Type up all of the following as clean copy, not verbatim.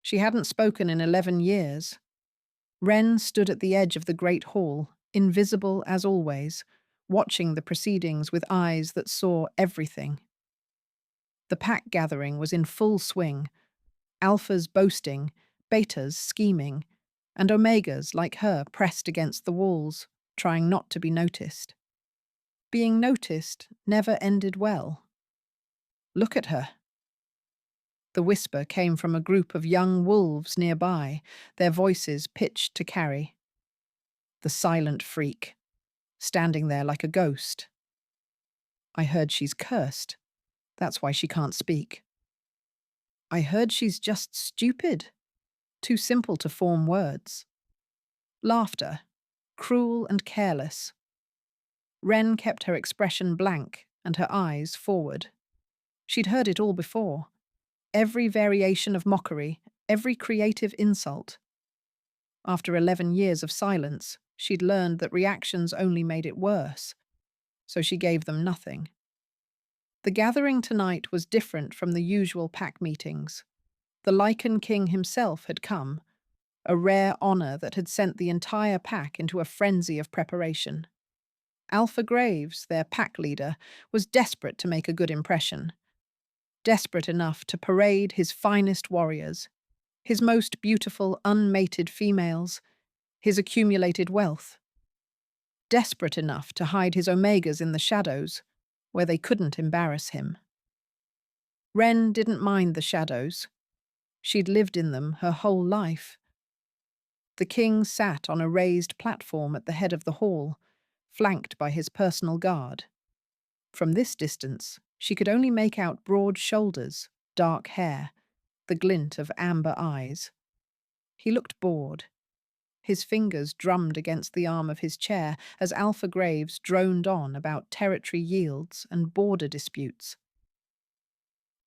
She hadn't spoken in 11 years. Wren stood at the edge of the great hall, invisible as always, watching the proceedings with eyes that saw everything. The pack gathering was in full swing, alphas boasting, betas scheming, and omegas like her pressed against the walls, trying not to be noticed. Being noticed never ended well. Look at her. The whisper came from a group of young wolves nearby, their voices pitched to carry. The silent freak, standing there like a ghost. I heard she's cursed. That's why she can't speak. I heard she's just stupid. Too simple to form words. Laughter, cruel and careless. Wren kept her expression blank and her eyes forward. She'd heard it all before. Every variation of mockery, every creative insult. After 11 years of silence, she'd learned that reactions only made it worse, so she gave them nothing. The gathering tonight was different from the usual pack meetings. The Lycan King himself had come, a rare honor that had sent the entire pack into a frenzy of preparation. Alpha Graves, their pack leader, was desperate to make a good impression. Desperate enough to parade his finest warriors, his most beautiful unmated females, his accumulated wealth. Desperate enough to hide his omegas in the shadows, where they couldn't embarrass him. Wren didn't mind the shadows. She'd lived in them her whole life. The king sat on a raised platform at the head of the hall, flanked by his personal guard. From this distance, she could only make out broad shoulders, dark hair, the glint of amber eyes. He looked bored. His fingers drummed against the arm of his chair as Alpha Graves droned on about territory yields and border disputes.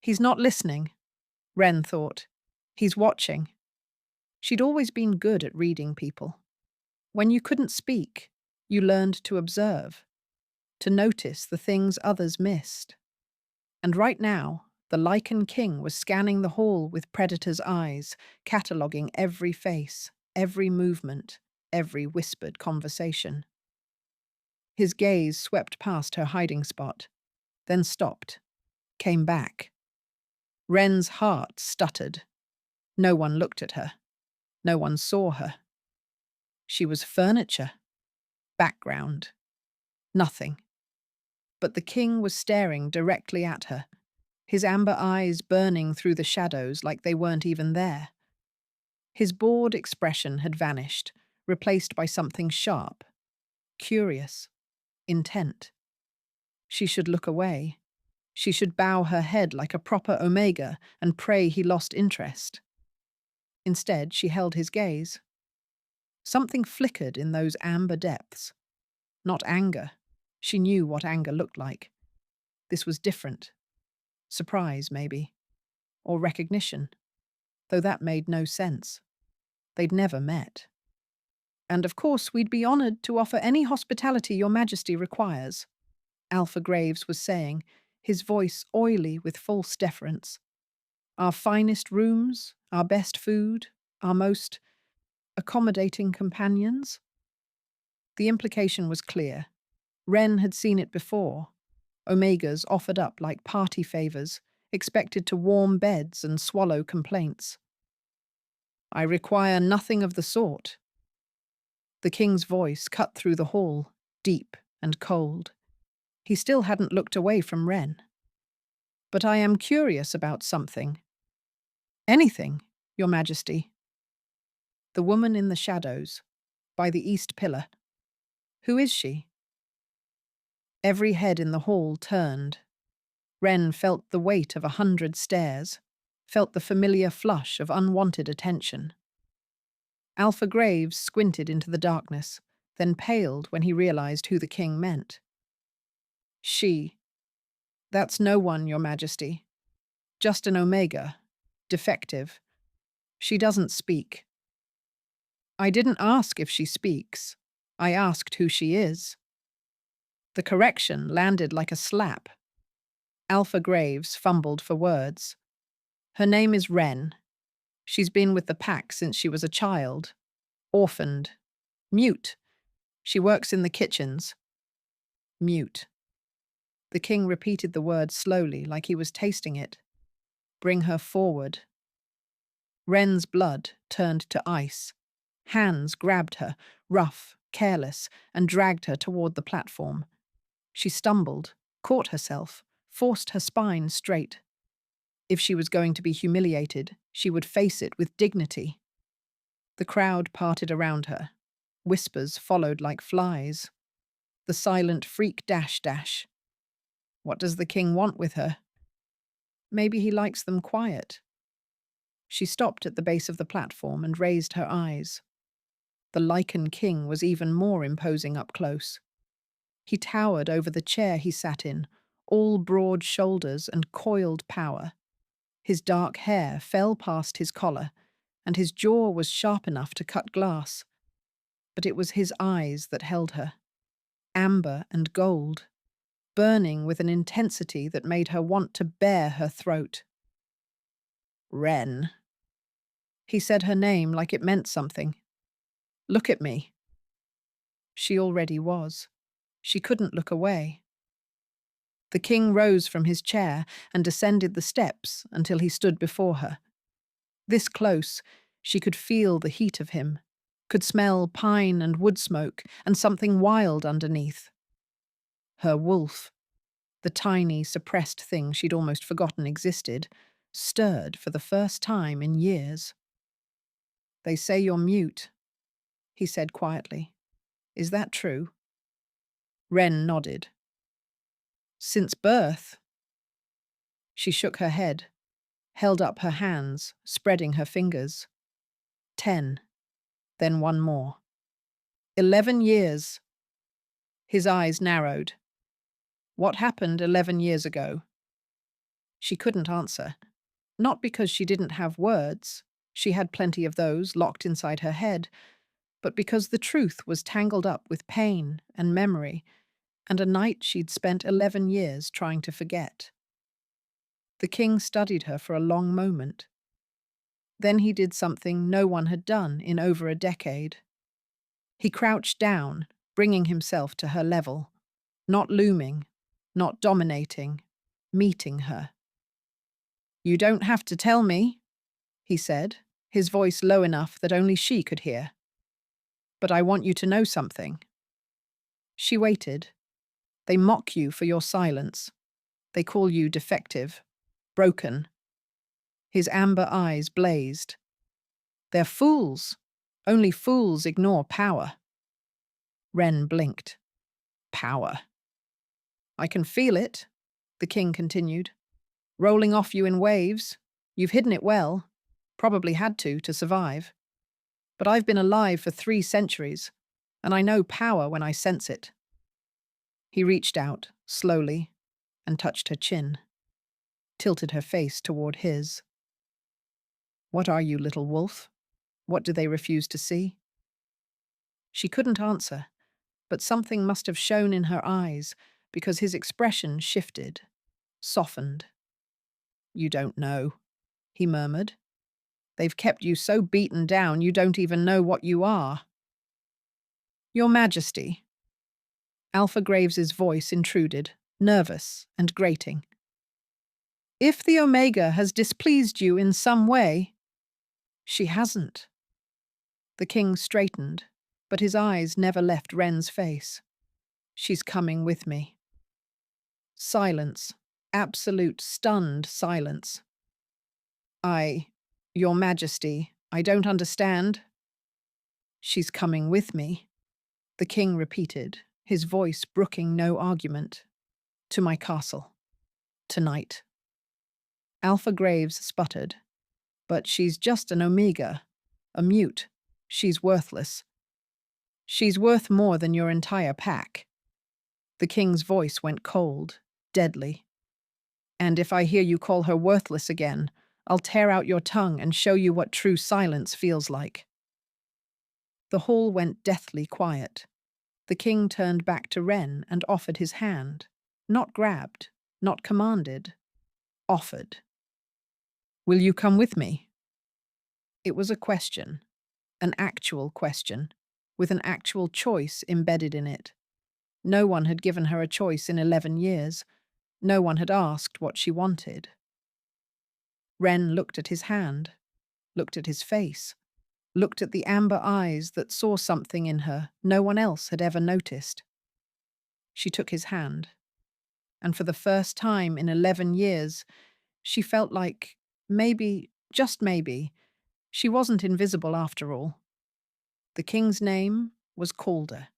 He's not listening, Wren thought. He's watching. She'd always been good at reading people. When you couldn't speak, you learned to observe, to notice the things others missed. And right now, the Lycan King was scanning the hall with predator's eyes, cataloguing every face, every movement, every whispered conversation. His gaze swept past her hiding spot, then stopped, came back. Wren's heart stuttered. No one looked at her. No one saw her. She was furniture, background, nothing. But the king was staring directly at her, his amber eyes burning through the shadows like they weren't even there. His bored expression had vanished, replaced by something sharp, curious, intent. She should look away. She should bow her head like a proper omega and pray he lost interest. Instead, she held his gaze. Something flickered in those amber depths. Not anger. She knew what anger looked like. This was different. Surprise, maybe. Or recognition. Though that made no sense. They'd never met. And of course, we'd be honored to offer any hospitality your majesty requires, Alpha Graves was saying, his voice oily with false deference. Our finest rooms, our best food, our most accommodating companions? The implication was clear. Wren had seen it before. Omegas offered up like party favors, expected to warm beds and swallow complaints. I require nothing of the sort. The king's voice cut through the hall, deep and cold. He still hadn't looked away from Wren. But I am curious about something. Anything, your majesty. The woman in the shadows, by the east pillar. Who is she? Every head in the hall turned. Wren felt the weight of 100 stares, felt the familiar flush of unwanted attention. Alpha Graves squinted into the darkness, then paled when he realized who the king meant. She. That's no one, your majesty. Just an omega. Defective. She doesn't speak. I didn't ask if she speaks. I asked who she is. The correction landed like a slap. Alpha Graves fumbled for words. Her name is Wren. She's been with the pack since she was a child. Orphaned. Mute. She works in the kitchens. Mute. The king repeated the word slowly, like he was tasting it. Bring her forward. Wren's blood turned to ice. Hands grabbed her, rough, careless, and dragged her toward the platform. She stumbled, caught herself, forced her spine straight. If she was going to be humiliated, she would face it with dignity. The crowd parted around her. Whispers followed like flies. The silent freak dash dash. What does the king want with her? Maybe he likes them quiet. She stopped at the base of the platform and raised her eyes. The Lycan king was even more imposing up close. He towered over the chair he sat in, all broad shoulders and coiled power. His dark hair fell past his collar, and his jaw was sharp enough to cut glass. But it was his eyes that held her, amber and gold, burning with an intensity that made her want to bare her throat. Wren. He said her name like it meant something. Look at me. She already was. She couldn't look away. The king rose from his chair and descended the steps until he stood before her. This close, she could feel the heat of him, could smell pine and wood smoke and something wild underneath. Her wolf, the tiny, suppressed thing she'd almost forgotten existed, stirred for the first time in years. They say you're mute, he said quietly. Is that true? Wren nodded. Since birth? She shook her head, held up her hands, spreading her fingers. 10. Then one more. 11 years. His eyes narrowed. What happened 11 years ago? She couldn't answer. Not because she didn't have words. She had plenty of those locked inside her head, but because the truth was tangled up with pain and memory, and a night she'd spent 11 years trying to forget. The king studied her for a long moment. Then he did something no one had done in over a decade. He crouched down, bringing himself to her level, not looming, not dominating, meeting her. You don't have to tell me, he said, his voice low enough that only she could hear. But I want you to know something. She waited. They mock you for your silence. They call you defective, broken. His amber eyes blazed. They're fools. Only fools ignore power. Wren blinked. Power. I can feel it, the king continued. Rolling off you in waves. You've hidden it well. Probably had to survive. But I've been alive for 3 centuries, and I know power when I sense it. He reached out, slowly, and touched her chin, tilted her face toward his. What are you, little wolf? What do they refuse to see? She couldn't answer, but something must have shone in her eyes because his expression shifted, softened. You don't know, he murmured. They've kept you so beaten down you don't even know what you are. Your Majesty. Alpha Graves's voice intruded, nervous and grating. If the Omega has displeased you in some way, she hasn't. The king straightened, but his eyes never left Wren's face. She's coming with me. Silence, absolute stunned silence. Your Majesty, I don't understand. She's coming with me, the king repeated, his voice brooking no argument. To my castle. Tonight. Alpha Graves sputtered. But she's just an Omega, a mute. She's worthless. She's worth more than your entire pack. The king's voice went cold, deadly. And if I hear you call her worthless again, I'll tear out your tongue and show you what true silence feels like. The hall went deathly quiet. The king turned back to Wren and offered his hand. Not grabbed, not commanded. Offered. Will you come with me? It was a question, an actual question, with an actual choice embedded in it. No one had given her a choice in 11 years. No one had asked what she wanted. Wren looked at his hand, looked at his face, looked at the amber eyes that saw something in her no one else had ever noticed. She took his hand, and for the first time in 11 years, she felt like maybe, just maybe, she wasn't invisible after all. The king's name was Calder.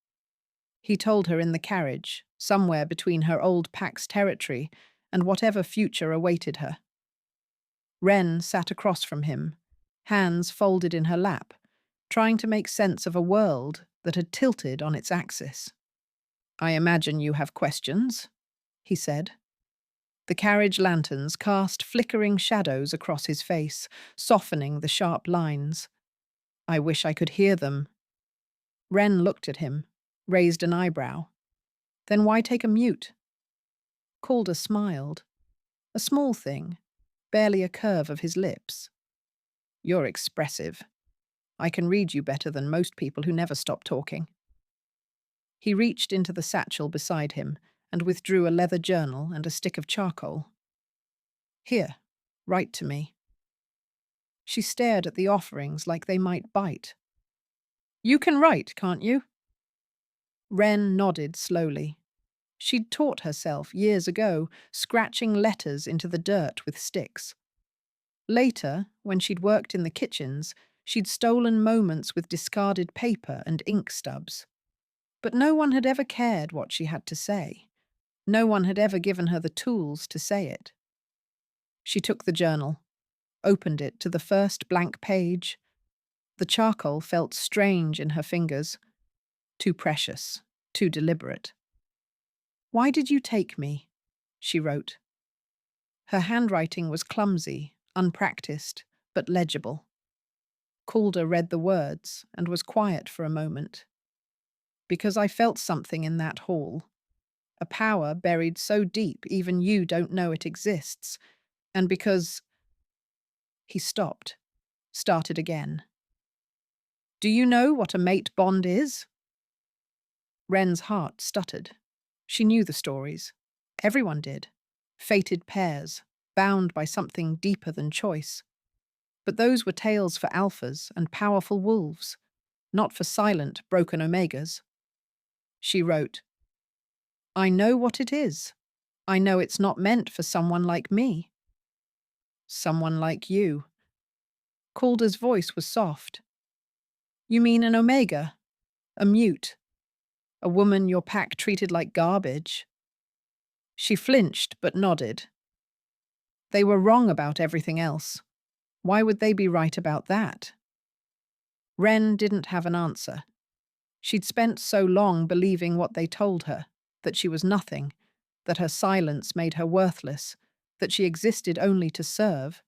He told her in the carriage, somewhere between her old Pax territory and whatever future awaited her. Wren sat across from him, hands folded in her lap, trying to make sense of a world that had tilted on its axis. "I imagine you have questions," he said. The carriage lanterns cast flickering shadows across his face, softening the sharp lines. "I wish I could hear them." Wren looked at him, raised an eyebrow. "Then why take a mute?" Calder smiled. A small thing, barely a curve of his lips. "You're expressive. I can read you better than most people who never stop talking." He reached into the satchel beside him and withdrew a leather journal and a stick of charcoal. "Here, write to me." She stared at the offerings like they might bite. "You can write, can't you?" Wren nodded slowly. She'd taught herself years ago, scratching letters into the dirt with sticks. Later, when she'd worked in the kitchens, she'd stolen moments with discarded paper and ink stubs. But no one had ever cared what she had to say. No one had ever given her the tools to say it. She took the journal, opened it to the first blank page. The charcoal felt strange in her fingers. Too precious, too deliberate. "Why did you take me?" she wrote. Her handwriting was clumsy, unpracticed, but legible. Calder read the words and was quiet for a moment. "Because I felt something in that hall. A power buried so deep even you don't know it exists. And because—" He stopped, started again. "Do you know what a mate bond is?" Wren's heart stuttered. She knew the stories. Everyone did. Fated pairs, bound by something deeper than choice. But those were tales for alphas and powerful wolves, not for silent, broken omegas. She wrote, "I know what it is. I know it's not meant for someone like me." "Someone like you." Calder's voice was soft. "You mean an omega? A mute? A woman your pack treated like garbage?" She flinched but nodded. "They were wrong about everything else. Why would they be right about that?" Wren didn't have an answer. She'd spent so long believing what they told her, that she was nothing, that her silence made her worthless, that she existed only to serve,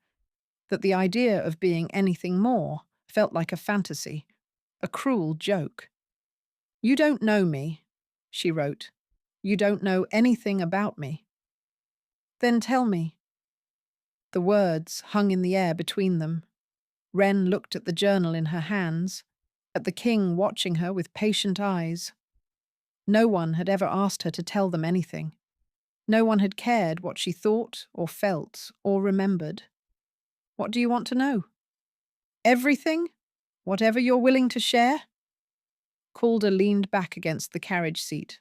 that the idea of being anything more felt like a fantasy, a cruel joke. "You don't know me," she wrote. "You don't know anything about me." "Then tell me." The words hung in the air between them. Wren looked at the journal in her hands, at the king watching her with patient eyes. No one had ever asked her to tell them anything. No one had cared what she thought or felt or remembered. "What do you want to know?" "Everything? Whatever you're willing to share?" Calder leaned back against the carriage seat.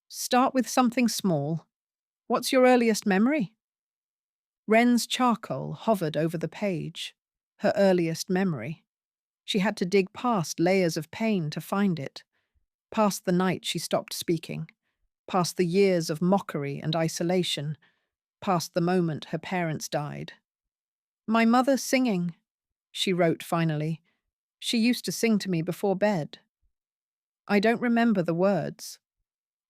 "Start with something small. What's your earliest memory?" Wren's charcoal hovered over the page. Her earliest memory. She had to dig past layers of pain to find it. Past the night she stopped speaking. Past the years of mockery and isolation. Past the moment her parents died. "My mother singing," she wrote finally. "She used to sing to me before bed. I don't remember the words.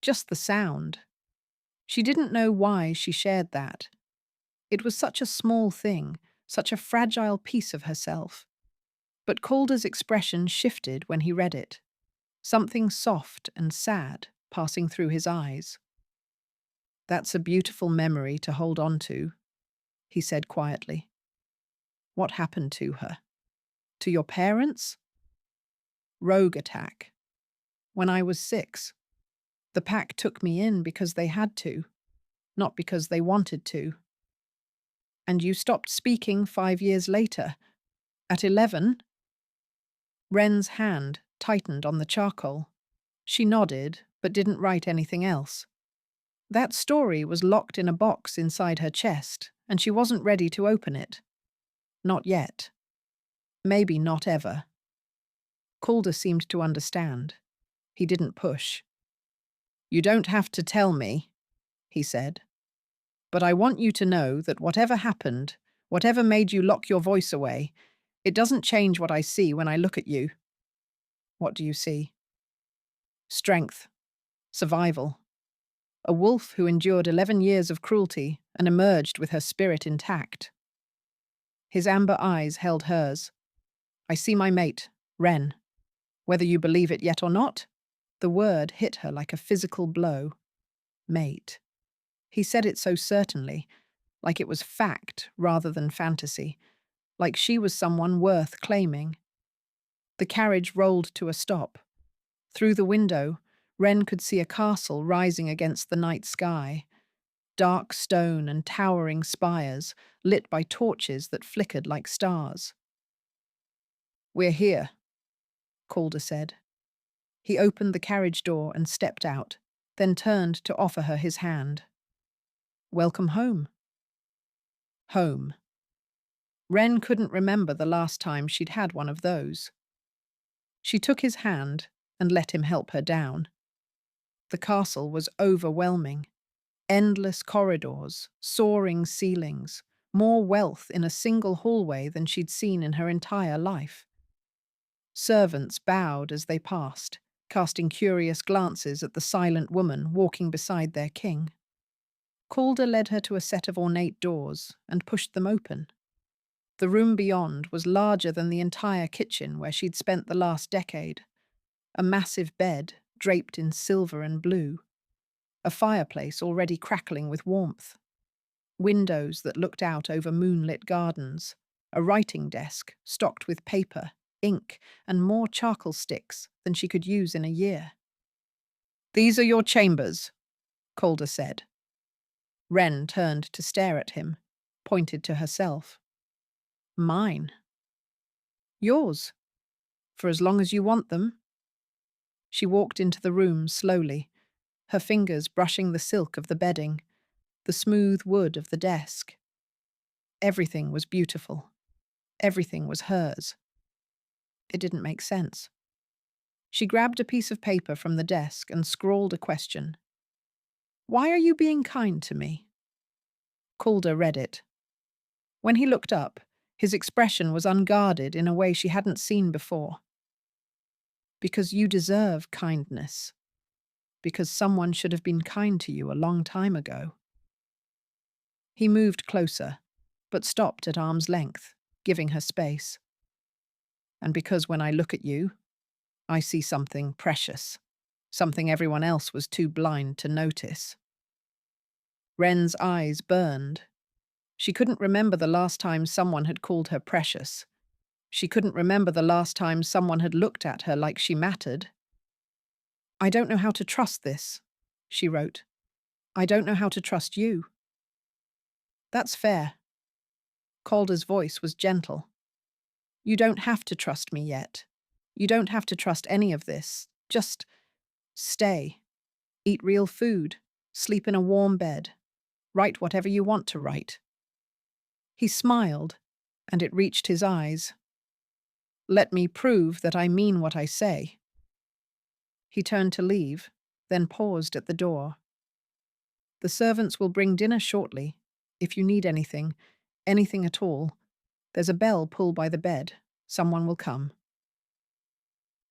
Just the sound." She didn't know why she shared that. It was such a small thing, such a fragile piece of herself. But Calder's expression shifted when he read it. Something soft and sad passing through his eyes. "That's a beautiful memory to hold on to," he said quietly. "What happened to her?" To your parents? Rogue attack. When I was 6, the pack took me in because they had to, not because they wanted to. And you stopped speaking 5 years later. At 11? Wren's hand tightened on the charcoal. She nodded, but didn't write anything else. That story was locked in a box inside her chest, and she wasn't ready to open it. Not yet. Maybe not ever. Calder seemed to understand. He didn't push. You don't have to tell me, he said. But I want you to know that whatever happened, whatever made you lock your voice away, it doesn't change what I see when I look at you. What do you see? Strength. Survival. A wolf who endured 11 years of cruelty and emerged with her spirit intact. His amber eyes held hers. I see my mate, Wren. Whether you believe it yet or not, the word hit her like a physical blow. Mate. He said it so certainly, like it was fact rather than fantasy, like she was someone worth claiming. The carriage rolled to a stop. Through the window, Wren could see a castle rising against the night sky. Dark stone and towering spires, lit by torches that flickered like stars. We're here, Calder said. He opened the carriage door and stepped out, then turned to offer her his hand. Welcome home. Home. Wren couldn't remember the last time she'd had one of those. She took his hand and let him help her down. The castle was overwhelming. Endless corridors, soaring ceilings, more wealth in a single hallway than she'd seen in her entire life. Servants bowed as they passed, casting curious glances at the silent woman walking beside their king. Calder led her to a set of ornate doors and pushed them open. The room beyond was larger than the entire kitchen where she'd spent the last decade. A massive bed, draped in silver and blue. A fireplace already crackling with warmth. Windows that looked out over moonlit gardens. A writing desk stocked with paper, ink, and more charcoal sticks than she could use in a year. These are your chambers, Calder said. Wren turned to stare at him, pointed to herself. Mine. Yours. For as long as you want them. She walked into the room slowly, her fingers brushing the silk of the bedding, the smooth wood of the desk. Everything was beautiful. Everything was hers. It didn't make sense. She grabbed a piece of paper from the desk and scrawled a question. Why are you being kind to me? Calder read it. When he looked up, his expression was unguarded in a way she hadn't seen before. Because you deserve kindness. Because someone should have been kind to you a long time ago. He moved closer, but stopped at arm's length, giving her space. And because when I look at you, I see something precious, something everyone else was too blind to notice. Wren's eyes burned. She couldn't remember the last time someone had called her precious. She couldn't remember the last time someone had looked at her like she mattered. I don't know how to trust this, she wrote. I don't know how to trust you. That's fair. Calder's voice was gentle. You don't have to trust me yet. You don't have to trust any of this. Just stay. Eat real food. Sleep in a warm bed. Write whatever you want to write. He smiled, and it reached his eyes. Let me prove that I mean what I say. He turned to leave, then paused at the door. The servants will bring dinner shortly. If you need anything at all, there's a bell pulled by the bed. Someone will come.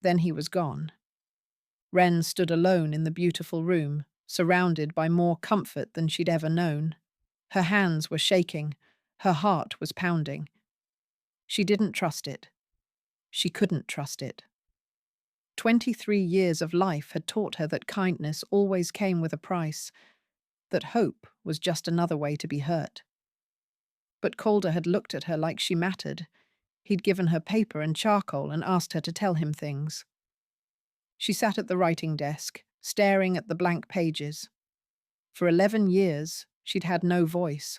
Then he was gone. Wren stood alone in the beautiful room, surrounded by more comfort than she'd ever known. Her hands were shaking. Her heart was pounding. She didn't trust it. She couldn't trust it. 23 years of life had taught her that kindness always came with a price, that hope was just another way to be hurt. But Calder had looked at her like she mattered. He'd given her paper and charcoal and asked her to tell him things. She sat at the writing desk, staring at the blank pages. For 11 years, she'd had no voice,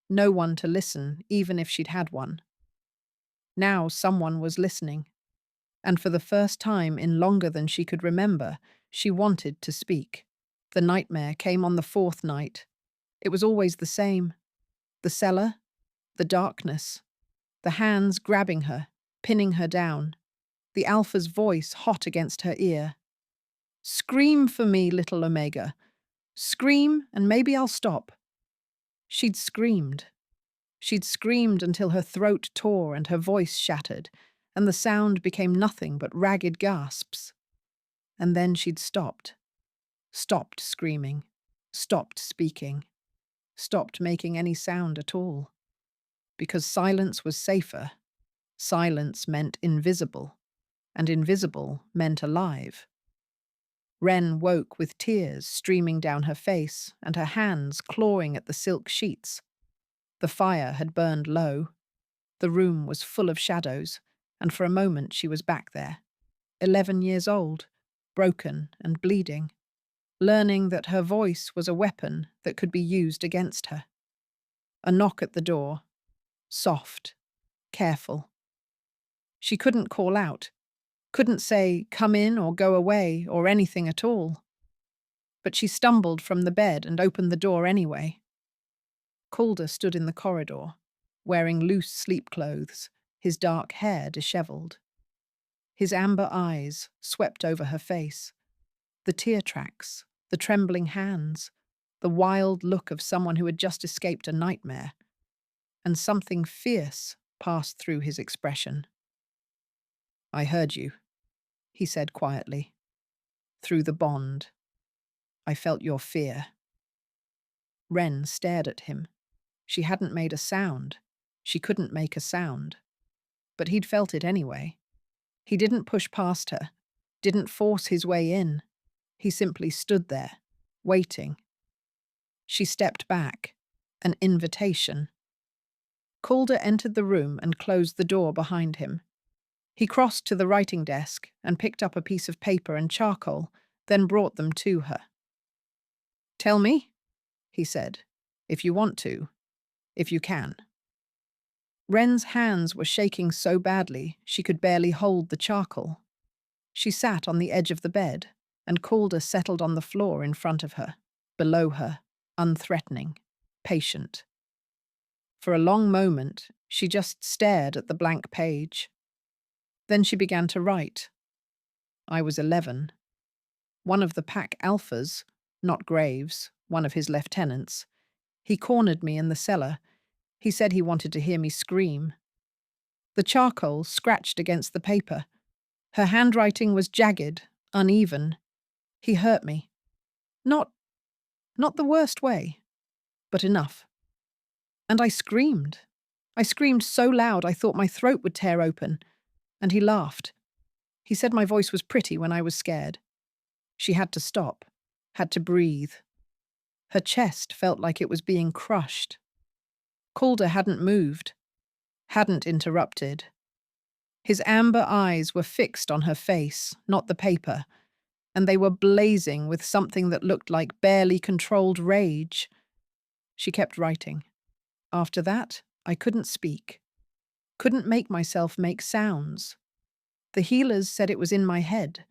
no one to listen, even if she'd had one. Now someone was listening, and for the first time in longer than she could remember, she wanted to speak. The nightmare came on the 4th night. It was always the same. The cellar, the darkness, the hands grabbing her, pinning her down, the Alpha's voice hot against her ear. "Scream for me, little Omega. Scream, and maybe I'll stop." She'd screamed. She'd screamed until her throat tore and her voice shattered, and the sound became nothing but ragged gasps. And then she'd stopped. Stopped screaming. Stopped speaking. Stopped making any sound at all. Because silence was safer. Silence meant invisible, and invisible meant alive. Wren woke with tears streaming down her face and her hands clawing at the silk sheets. The fire had burned low. The room was full of shadows, and for a moment she was back there, 11 years old, broken and bleeding, learning that her voice was a weapon that could be used against her. A knock at the door, soft, careful. She couldn't call out, couldn't say, "Come in" or "Go away" or anything at all. But she stumbled from the bed and opened the door anyway. Calder stood in the corridor, wearing loose sleep clothes, his dark hair dishevelled. His amber eyes swept over her face. The tear tracks, the trembling hands, the wild look of someone who had just escaped a nightmare. And something fierce passed through his expression. "I heard you," he said quietly. "Through the bond. I felt your fear." Wren stared at him. She hadn't made a sound. She couldn't make a sound. But he'd felt it anyway. He didn't push past her, didn't force his way in. He simply stood there, waiting. She stepped back, an invitation. Calder entered the room and closed the door behind him. He crossed to the writing desk and picked up a piece of paper and charcoal, then brought them to her. "Tell me," he said, "if you want to, if you can." Wren's hands were shaking so badly she could barely hold the charcoal. She sat on the edge of the bed, and Calder settled on the floor in front of her, below her, unthreatening, patient. For a long moment, she just stared at the blank page. Then she began to write. I was 11. One of the pack alphas, not Graves, one of his lieutenants, he cornered me in the cellar. He said he wanted to hear me scream. The charcoal scratched against the paper. Her handwriting was jagged, uneven. He hurt me. Not the worst way, but enough. And I screamed. I screamed so loud I thought my throat would tear open. And he laughed. He said my voice was pretty when I was scared. She had to stop, had to breathe. Her chest felt like it was being crushed. Calder hadn't moved, hadn't interrupted. His amber eyes were fixed on her face, not the paper, and they were blazing with something that looked like barely controlled rage. She kept writing. After that, I couldn't speak. Couldn't make myself make sounds. The healers said it was in my head,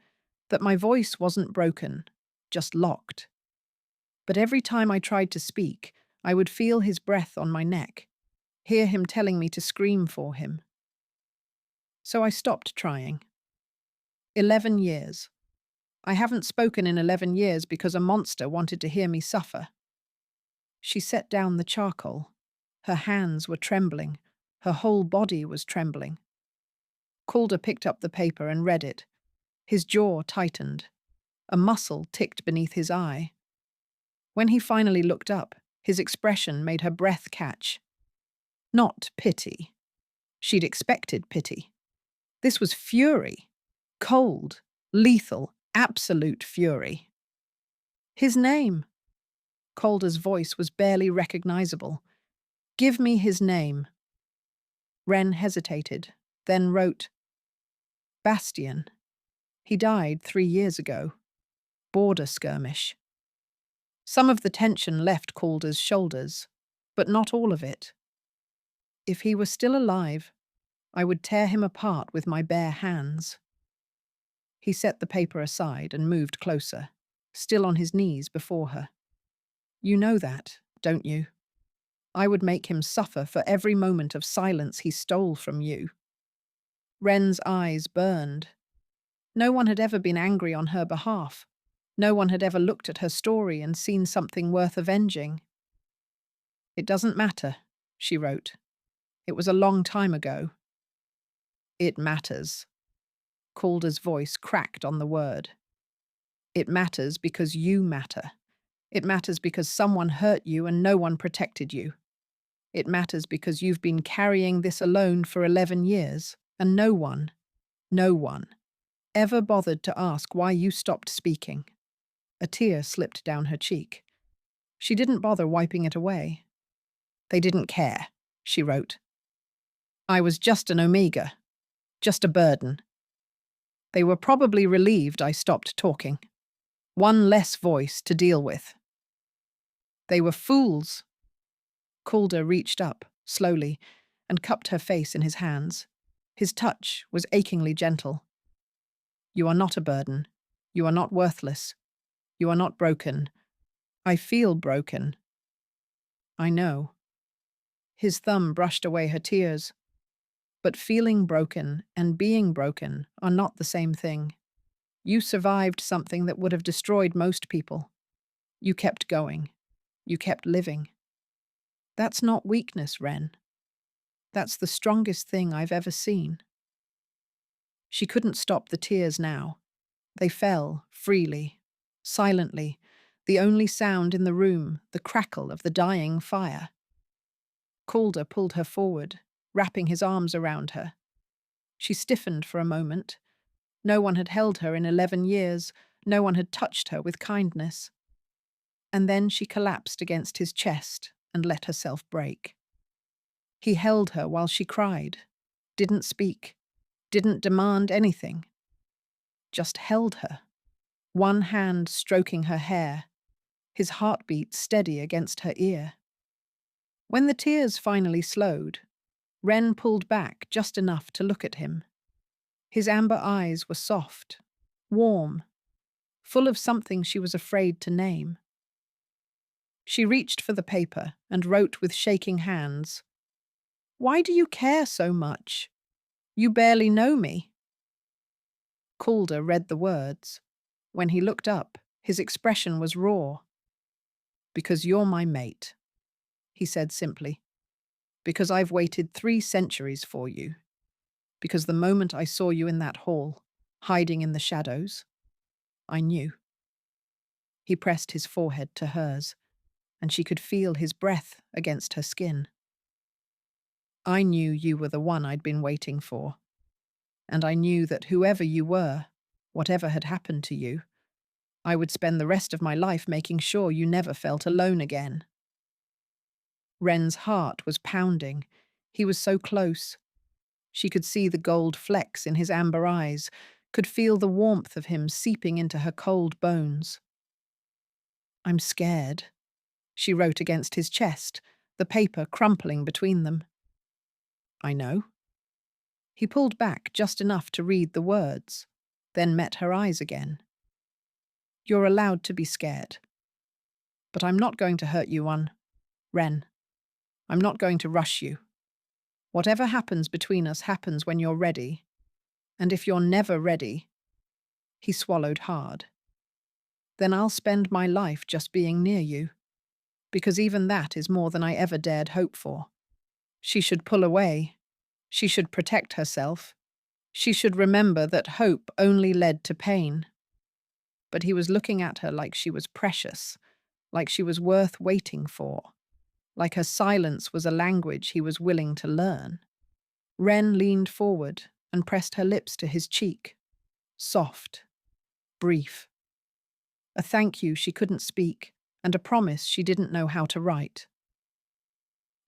that my voice wasn't broken, just locked. But every time I tried to speak, I would feel his breath on my neck, hear him telling me to scream for him. So I stopped trying. 11 years. I haven't spoken in 11 years because a monster wanted to hear me suffer. She set down the charcoal. Her hands were trembling. Her whole body was trembling. Calder picked up the paper and read it. His jaw tightened. A muscle ticked beneath his eye. When he finally looked up, his expression made her breath catch. Not pity. She'd expected pity. This was fury. Cold, lethal, absolute fury. His name. Calder's voice was barely recognizable. Give me his name. Wren hesitated, then wrote, Bastian. He died 3 years ago. Border skirmish. Some of the tension left Calder's shoulders, but not all of it. If he were still alive, I would tear him apart with my bare hands. He set the paper aside and moved closer, still on his knees before her. You know that, don't you? I would make him suffer for every moment of silence he stole from you. Wren's eyes burned. No one had ever been angry on her behalf. No one had ever looked at her story and seen something worth avenging. It doesn't matter, she wrote. It was a long time ago. It matters. Calder's voice cracked on the word. It matters because you matter. It matters because someone hurt you and no one protected you. It matters because you've been carrying this alone for 11 years, and no one ever bothered to ask why you stopped speaking. A tear slipped down her cheek. She didn't bother wiping it away. They didn't care, she wrote. I was just an omega, just a burden. They were probably relieved I stopped talking. One less voice to deal with. They were fools. Calder reached up, slowly, and cupped her face in his hands. His touch was achingly gentle. You are not a burden. You are not worthless. You are not broken. I feel broken. I know. His thumb brushed away her tears. But feeling broken and being broken are not the same thing. You survived something that would have destroyed most people. You kept going. You kept living. That's not weakness, Wren. That's the strongest thing I've ever seen. She couldn't stop the tears now. They fell, freely, silently, the only sound in the room, the crackle of the dying fire. Calder pulled her forward, wrapping his arms around her. She stiffened for a moment. No one had held her in 11 years. No one had touched her with kindness. And then she collapsed against his chest and let herself break. He held her while she cried, didn't speak, didn't demand anything. Just held her, one hand stroking her hair, his heartbeat steady against her ear. When the tears finally slowed, Wren pulled back just enough to look at him. His amber eyes were soft, warm, full of something she was afraid to name. She reached for the paper and wrote with shaking hands, Why do you care so much? You barely know me. Calder read the words. When he looked up, his expression was raw. Because you're my mate, he said simply. Because I've waited 3 centuries for you. Because the moment I saw you in that hall, hiding in the shadows, I knew. He pressed his forehead to hers, and she could feel his breath against her skin. I knew you were the one I'd been waiting for. And I knew that whoever you were, whatever had happened to you, I would spend the rest of my life making sure you never felt alone again. Wren's heart was pounding. He was so close. She could see the gold flecks in his amber eyes, could feel the warmth of him seeping into her cold bones. I'm scared, she wrote against his chest, the paper crumpling between them. I know. He pulled back just enough to read the words, then met her eyes again. You're allowed to be scared. But I'm not going to hurt you, Wren. I'm not going to rush you. Whatever happens between us happens when you're ready. And if you're never ready, he swallowed hard. Then I'll spend my life just being near you, because even that is more than I ever dared hope for. She should pull away. She should protect herself. She should remember that hope only led to pain. But he was looking at her like she was precious, like she was worth waiting for, like her silence was a language he was willing to learn. Wren leaned forward and pressed her lips to his cheek. Soft, brief. A thank you she couldn't speak, and a promise she didn't know how to write.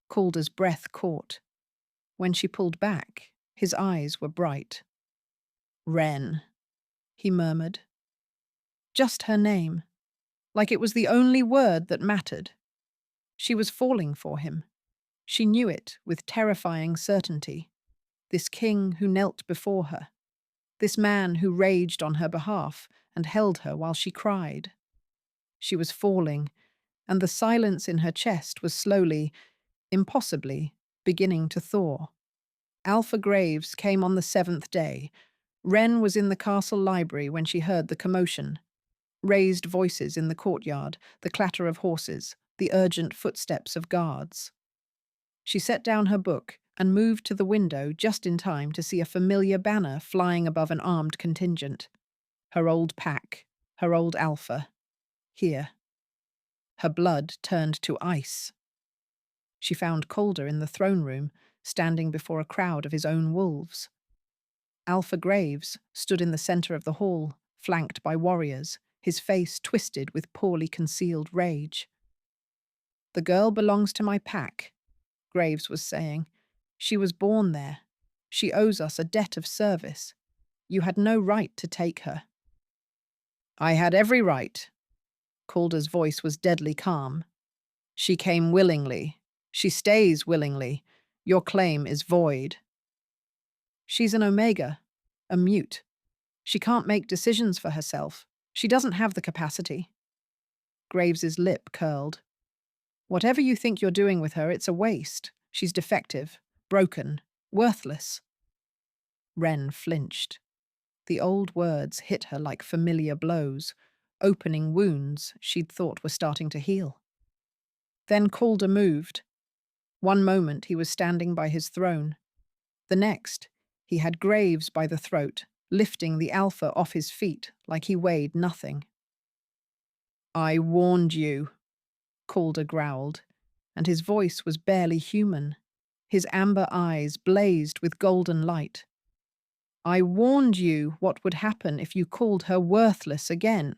Calder's breath caught. When she pulled back, His eyes were bright. "Wren," he murmured. Just her name, like it was the only word that mattered. She was falling for him. She knew it with terrifying certainty. This king who knelt before her. This man who raged on her behalf and held her while she cried. She was falling, and the silence in her chest was slowly, impossibly, beginning to thaw. Alpha Graves came on the 7th day. Wren was in the castle library when she heard the commotion. Raised voices in the courtyard, the clatter of horses, the urgent footsteps of guards. She set down her book and moved to the window just in time to see a familiar banner flying above an armed contingent. Her old pack, her old Alpha. Here. Her blood turned to ice. She found Calder in the throne room, standing before a crowd of his own wolves. Alpha Graves stood in the center of the hall, flanked by warriors, his face twisted with poorly concealed rage. "The girl belongs to my pack," Graves was saying. "She was born there. She owes us a debt of service. You had no right to take her." "I had every right." Calder's voice was deadly calm. "She came willingly. She stays willingly. Your claim is void." "She's an Omega, a mute. She can't make decisions for herself. She doesn't have the capacity." Graves's lip curled. "Whatever you think you're doing with her, it's a waste. She's defective, broken, worthless." Wren flinched. The old words hit her like familiar blows, opening wounds she'd thought were starting to heal. Then Calder moved. One moment he was standing by his throne. The next, he had Graves by the throat, lifting the Alpha off his feet like he weighed nothing. "I warned you," Calder growled, and his voice was barely human. His amber eyes blazed with golden light. "I warned you what would happen if you called her worthless again."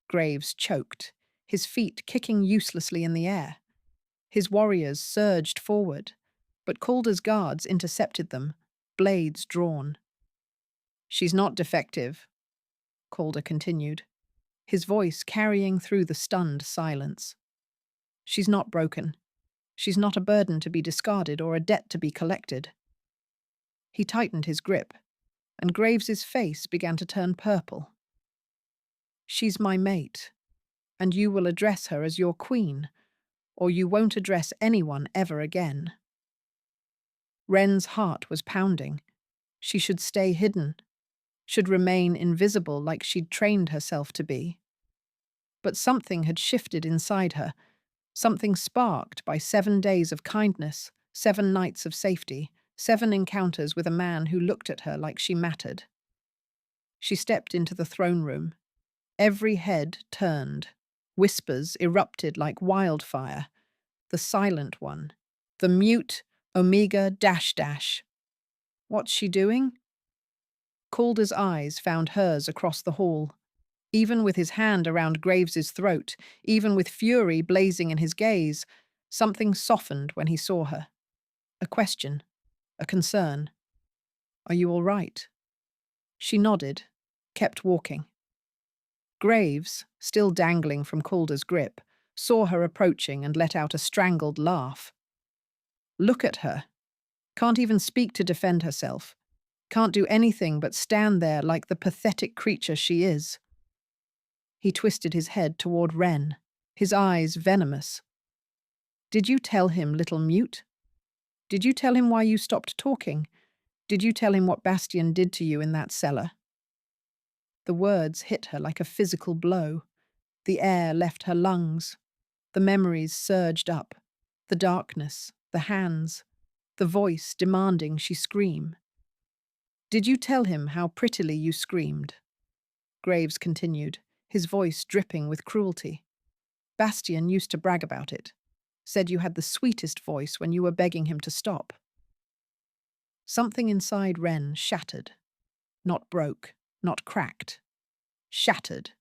Graves choked, his feet kicking uselessly in the air. His warriors surged forward, but Calder's guards intercepted them, blades drawn. "She's not defective," Calder continued, his voice carrying through the stunned silence. "She's not broken. She's not a burden to be discarded or a debt to be collected." He tightened his grip, and Graves's face began to turn purple. "She's my mate, and you will address her as your queen, or you won't address anyone ever again." Wren's heart was pounding. She should stay hidden, should remain invisible like she'd trained herself to be. But something had shifted inside her, something sparked by 7 days of kindness, 7 nights of safety, 7 encounters with a man who looked at her like she mattered. She stepped into the throne room. Every head turned. Whispers erupted like wildfire. The silent one. The mute Omega dash dash. What's she doing? Calder's eyes found hers across the hall. Even with his hand around Graves's throat, even with fury blazing in his gaze, something softened when he saw her. A question. A concern. "Are you all right?" She nodded, kept walking. Graves, still dangling from Calder's grip, saw her approaching and let out a strangled laugh. "Look at her. Can't even speak to defend herself. Can't do anything but stand there like the pathetic creature she is." He twisted his head toward Wren, his eyes venomous. "Did you tell him, little mute? Did you tell him why you stopped talking? Did you tell him what Bastien did to you in that cellar?" The words hit her like a physical blow. The air left her lungs. The memories surged up. The darkness, the hands, the voice demanding she scream. "Did you tell him how prettily you screamed?" Graves continued, his voice dripping with cruelty. "Bastien used to brag about it. Said you had the sweetest voice when you were begging him to stop." Something inside Wren shattered. Not broke, not cracked. Shattered,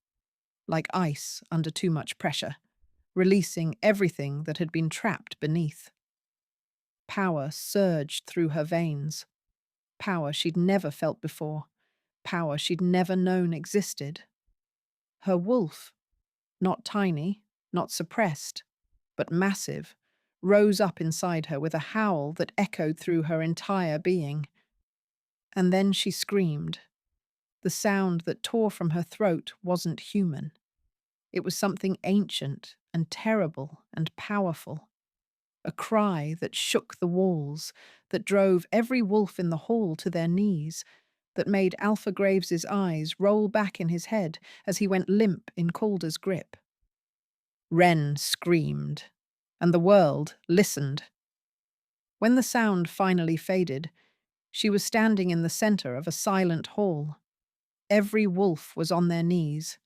like ice under too much pressure, releasing everything that had been trapped beneath. Power surged through her veins. Power she'd never felt before, power she'd never known existed. Her wolf, not tiny, not suppressed, but massive, rose up inside her with a howl that echoed through her entire being. And then she screamed. The sound that tore from her throat wasn't human. It was something ancient and terrible and powerful. A cry that shook the walls, that drove every wolf in the hall to their knees, that made Alpha Graves's eyes roll back in his head as he went limp in Calder's grip. Wren screamed, and the world listened. When the sound finally faded, she was standing in the center of a silent hall. Every wolf was on their knees.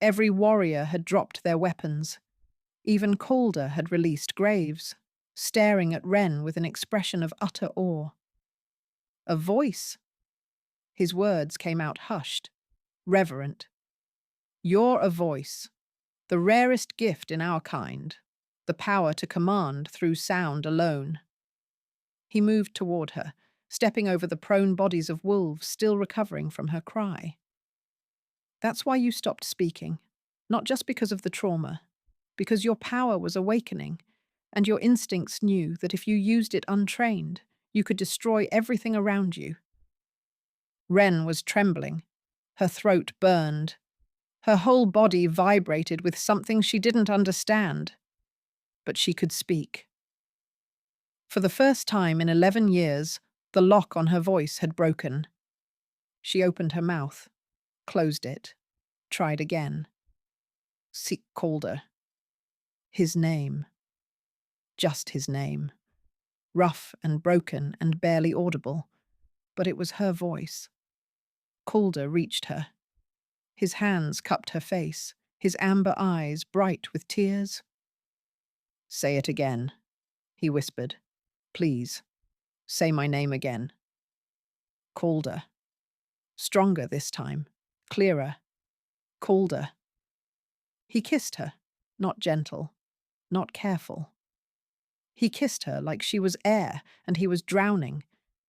Every warrior had dropped their weapons. Even Calder had released Graves, staring at Wren with an expression of utter awe. A voice. His words came out hushed, reverent. You're a voice, the rarest gift in our kind, the power to command through sound alone. He moved toward her, stepping over the prone bodies of wolves still recovering from her cry. That's why you stopped speaking, not just because of the trauma, because your power was awakening, and your instincts knew that if you used it untrained, you could destroy everything around you. Wren was trembling. Her throat burned. Her whole body vibrated with something she didn't understand. But she could speak. For the first time in 11 years, the lock on her voice had broken. She opened her mouth, closed it, tried again. Seek Calder. His name. Just his name. Rough and broken and barely audible, but it was her voice. Calder reached her. His hands cupped her face, his amber eyes bright with tears. Say it again, he whispered. Please, say my name again. Calder. Stronger this time, clearer. Calder. He kissed her, not gentle, not careful. He kissed her like she was air and he was drowning,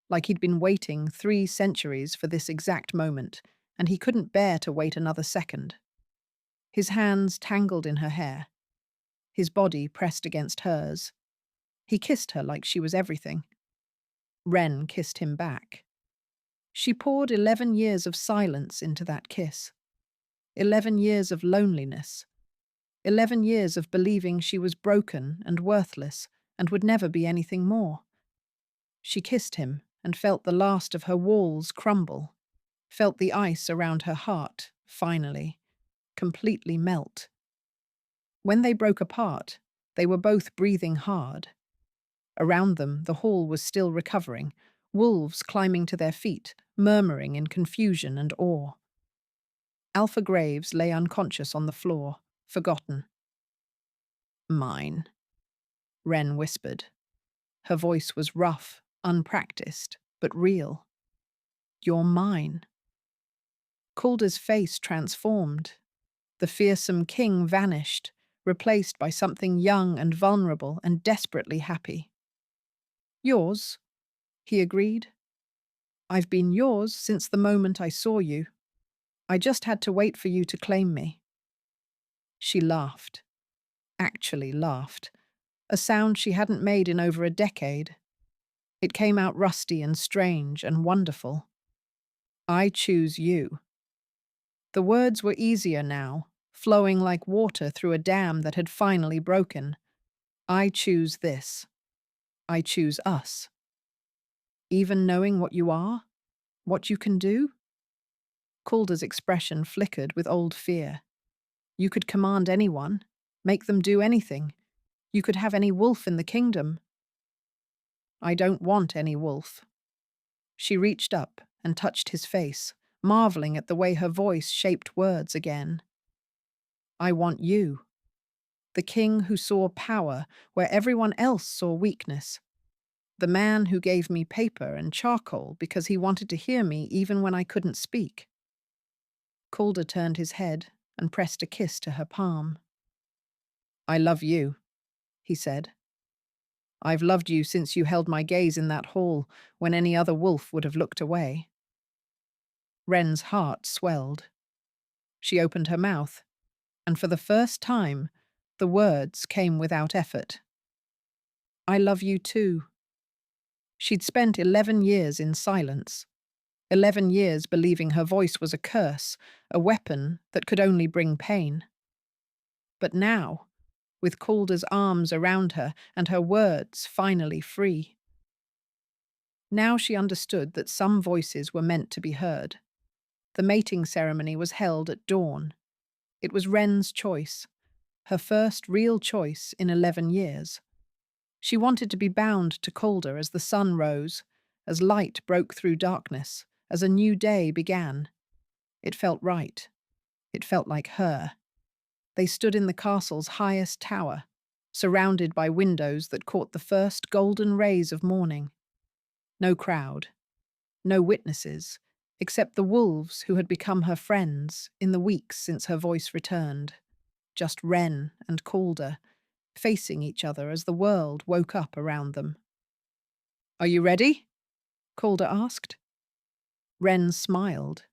like he'd been waiting 3 centuries for this exact moment, and he couldn't bear to wait another second. His hands tangled in her hair. His body pressed against hers. He kissed her like she was everything. Wren kissed him back. She poured 11 years of silence into that kiss. 11 years of loneliness. 11 years of believing she was broken and worthless and would never be anything more. She kissed him and felt the last of her walls crumble, felt the ice around her heart, finally, completely melt. When they broke apart, they were both breathing hard. Around them, the hall was still recovering, wolves climbing to their feet, murmuring in confusion and awe. Alpha Graves lay unconscious on the floor, forgotten. Mine, Wren whispered. Her voice was rough, unpracticed, but real. You're mine. Calder's face transformed. The fearsome king vanished, replaced by something young and vulnerable and desperately happy. Yours, he agreed. I've been yours since the moment I saw you. I just had to wait for you to claim me. She laughed. Actually laughed. A sound she hadn't made in over a decade. It came out rusty and strange and wonderful. I choose you. The words were easier now, flowing like water through a dam that had finally broken. I choose this. I choose us. Even knowing what you are? What you can do? Calder's expression flickered with old fear. You could command anyone, make them do anything. You could have any wolf in the kingdom. I don't want any wolf. She reached up and touched his face, marveling at the way her voice shaped words again. I want you. The king who saw power where everyone else saw weakness. The man who gave me paper and charcoal because he wanted to hear me even when I couldn't speak. Calder turned his head and pressed a kiss to her palm. I love you, he said. I've loved you since you held my gaze in that hall when any other wolf would have looked away. Wren's heart swelled. She opened her mouth, and for the first time, the words came without effort. I love you too. She'd spent 11 years in silence, 11 years believing her voice was a curse, a weapon that could only bring pain. But now, with Calder's arms around her and her words finally free, now she understood that some voices were meant to be heard. The mating ceremony was held at dawn. It was Wren's choice, her first real choice in 11 years. She wanted to be bound to Calder as the sun rose, as light broke through darkness, as a new day began. It felt right. It felt like her. They stood in the castle's highest tower, surrounded by windows that caught the first golden rays of morning. No crowd, no witnesses, except the wolves who had become her friends in the weeks since her voice returned. Just Wren and Calder, facing each other as the world woke up around them. Are you ready? Calder asked. Wren smiled.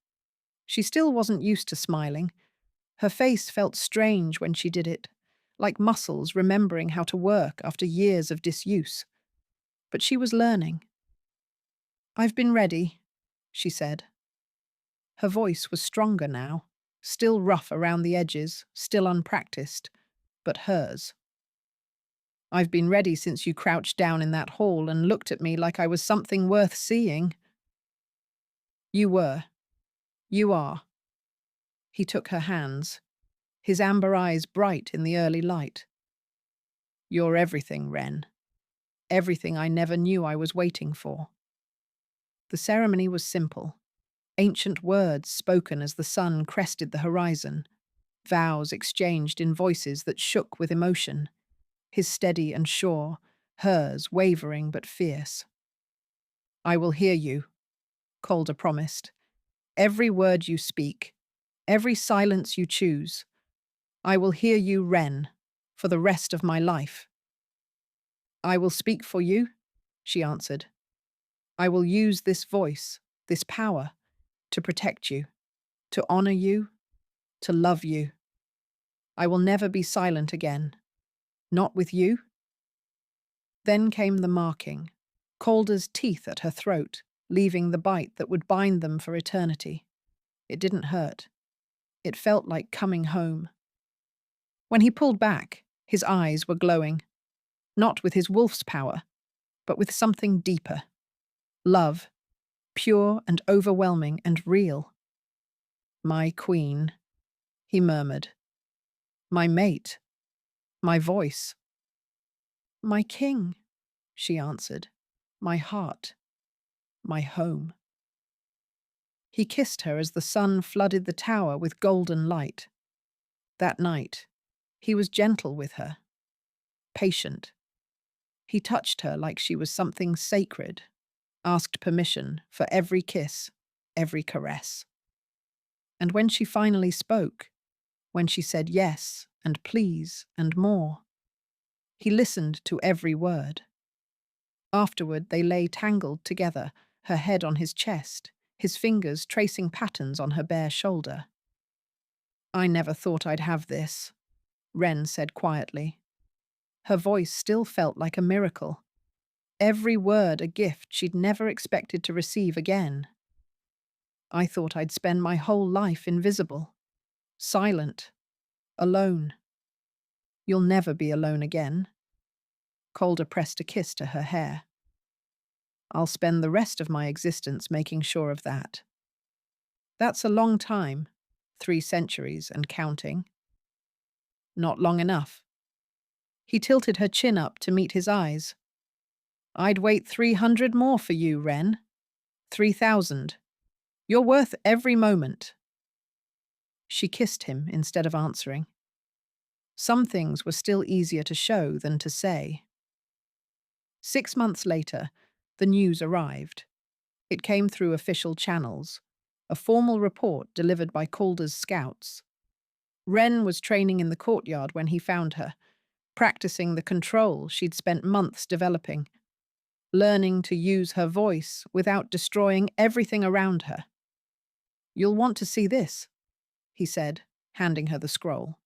She still wasn't used to smiling. Her face felt strange when she did it, like muscles remembering how to work after years of disuse. But she was learning. I've been ready, she said. Her voice was stronger now, still rough around the edges, still unpracticed, but hers. I've been ready since you crouched down in that hall and looked at me like I was something worth seeing. You were. You are. He took her hands, his amber eyes bright in the early light. You're everything, Wren. Everything I never knew I was waiting for. The ceremony was simple. Ancient words spoken as the sun crested the horizon, vows exchanged in voices that shook with emotion, his steady and sure, hers wavering but fierce. I will hear you, Calder promised. Every word you speak, every silence you choose. I will hear you, Wren, for the rest of my life. I will speak for you, she answered. I will use this voice, this power, to protect you, to honor you, to love you. I will never be silent again. Not with you. Then came the marking, Calder's teeth at her throat, leaving the bite that would bind them for eternity. It didn't hurt. It felt like coming home. When he pulled back, his eyes were glowing, not with his wolf's power, but with something deeper. Love, pure and overwhelming and real. My queen, he murmured. My mate. My voice. My king, she answered. My heart. My home. He kissed her as the sun flooded the tower with golden light. That night, he was gentle with her, patient. He touched her like she was something sacred, asked permission for every kiss, every caress. And when she finally spoke, when she said yes and please and more, he listened to every word. Afterward, they lay tangled together, her head on his chest, his fingers tracing patterns on her bare shoulder. I never thought I'd have this, Wren said quietly. Her voice still felt like a miracle. Every word a gift she'd never expected to receive again. I thought I'd spend my whole life invisible, silent, alone. You'll never be alone again. Calder pressed a kiss to her hair. I'll spend the rest of my existence making sure of that. That's a long time, 3 centuries and counting. Not long enough. He tilted her chin up to meet his eyes. I'd wait 300 more for you, Wren. 3,000. You're worth every moment. She kissed him instead of answering. Some things were still easier to show than to say. 6 months later, the news arrived. It came through official channels, a formal report delivered by Calder's scouts. Wren was training in the courtyard when he found her, practicing the control she'd spent months developing, learning to use her voice without destroying everything around her. "You'll want to see this," he said, handing her the scroll.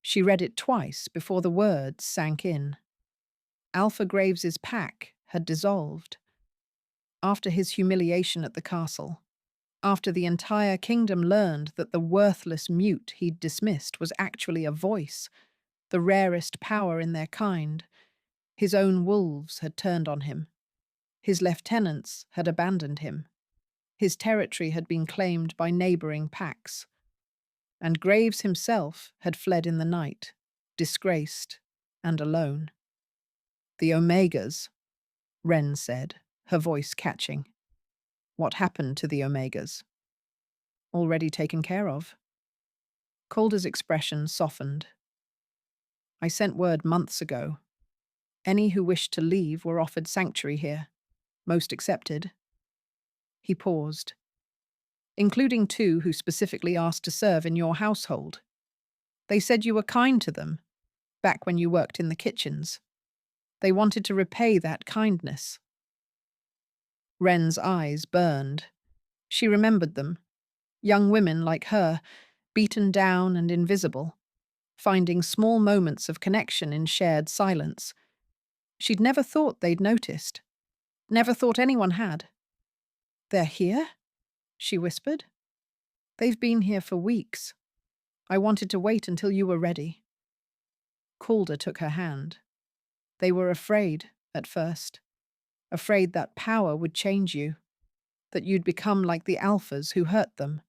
She read it twice before the words sank in. Alpha Graves's pack had dissolved. After his humiliation at the castle, after the entire kingdom learned that the worthless mute he'd dismissed was actually a voice, the rarest power in their kind, his own wolves had turned on him. His lieutenants had abandoned him. His territory had been claimed by neighbouring packs. And Graves himself had fled in the night, disgraced and alone. "The Omegas," Wren said, her voice catching. "What happened to the Omegas?" "Already taken care of." Calder's expression softened. "I sent word months ago. Any who wished to leave were offered sanctuary here. Most accepted." He paused. "Including 2 who specifically asked to serve in your household. They said you were kind to them, back when you worked in the kitchens. They wanted to repay that kindness." Wren's eyes burned. She remembered them. Young women like her, beaten down and invisible, finding small moments of connection in shared silence. She'd never thought they'd noticed. Never thought anyone had. "They're here?" she whispered. "They've been here for weeks. I wanted to wait until you were ready." Calder took her hand. "They were afraid, at first. Afraid that power would change you. That you'd become like the alphas who hurt them."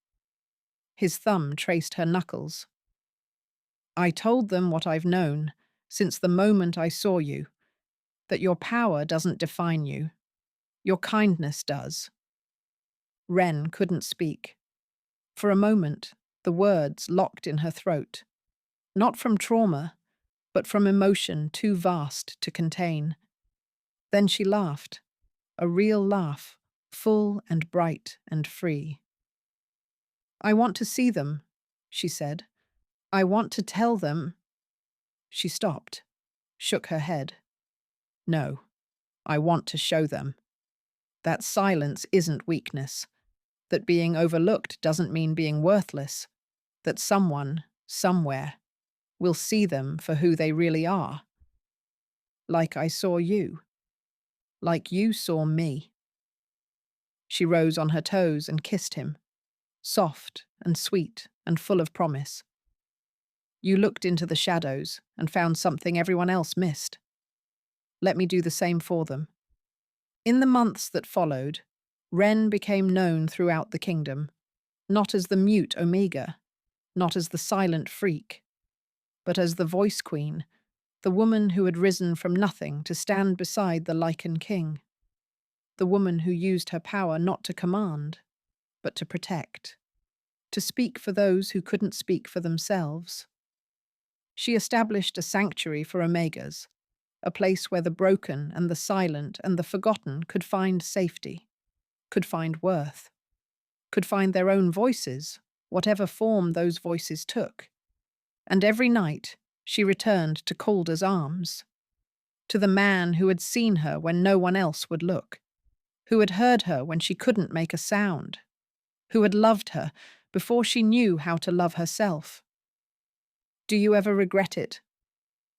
His thumb traced her knuckles. "I told them what I've known, since the moment I saw you. That your power doesn't define you. Your kindness does." Wren couldn't speak. For a moment, the words locked in her throat. Not from trauma, but from emotion too vast to contain. Then she laughed. A real laugh, full and bright and free. "I want to see them," she said. "I want to tell them—" She stopped, shook her head. "No, I want to show them. That silence isn't weakness. That being overlooked doesn't mean being worthless. That someone, somewhere, will see them for who they really are. Like I saw you. Like you saw me." She rose on her toes and kissed him, soft and sweet and full of promise. "You looked into the shadows and found something everyone else missed. Let me do the same for them." In the months that followed, Wren became known throughout the kingdom, not as the mute Omega, not as the silent freak, but as the voice queen, the woman who had risen from nothing to stand beside the Lycan king, the woman who used her power not to command, but to protect, to speak for those who couldn't speak for themselves. She established a sanctuary for Omegas, a place where the broken and the silent and the forgotten could find safety, could find worth, could find their own voices, whatever form those voices took. And every night she returned to Calder's arms, to the man who had seen her when no one else would look, who had heard her when she couldn't make a sound, who had loved her before she knew how to love herself. "Do you ever regret it?"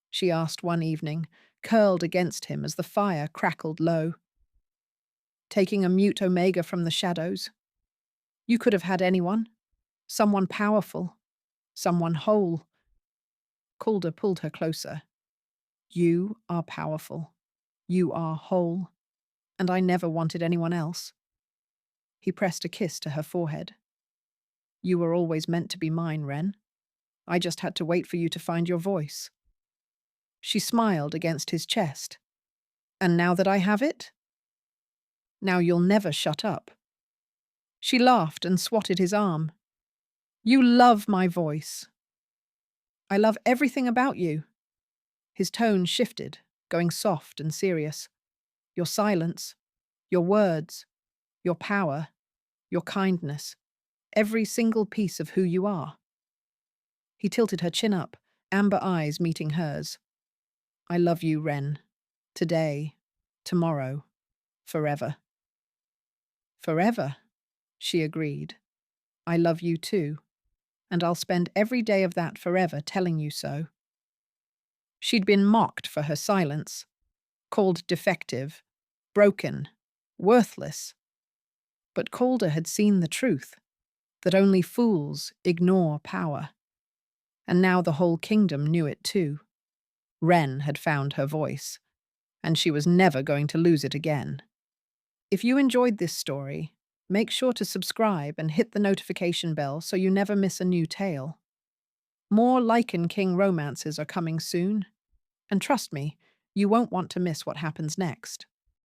she asked one evening, curled against him as the fire crackled low. "Taking a mute Omega from the shadows? You could have had anyone. Someone powerful. Someone whole." Calder pulled her closer. "You are powerful. You are whole. And I never wanted anyone else." He pressed a kiss to her forehead. "You were always meant to be mine, Wren. I just had to wait for you to find your voice." She smiled against his chest. "And now that I have it? Now you'll never shut up." She laughed and swatted his arm. "You love my voice." "I love everything about you." His tone shifted, going soft and serious. "Your silence, your words, your power, your kindness, every single piece of who you are." He tilted her chin up, amber eyes meeting hers. I love you, Wren. Today, tomorrow, forever. Forever, she agreed. I love you too, and I'll spend every day of that forever telling you so. She'd been mocked for her silence, called defective, broken, worthless. But Calder had seen the truth, that only fools ignore power. And now the whole kingdom knew it too. Wren had found her voice, and she was never going to lose it again. If you enjoyed this story, make sure to subscribe and hit the notification bell so you never miss a new tale. More Lycan King romances are coming soon, and trust me, you won't want to miss what happens next.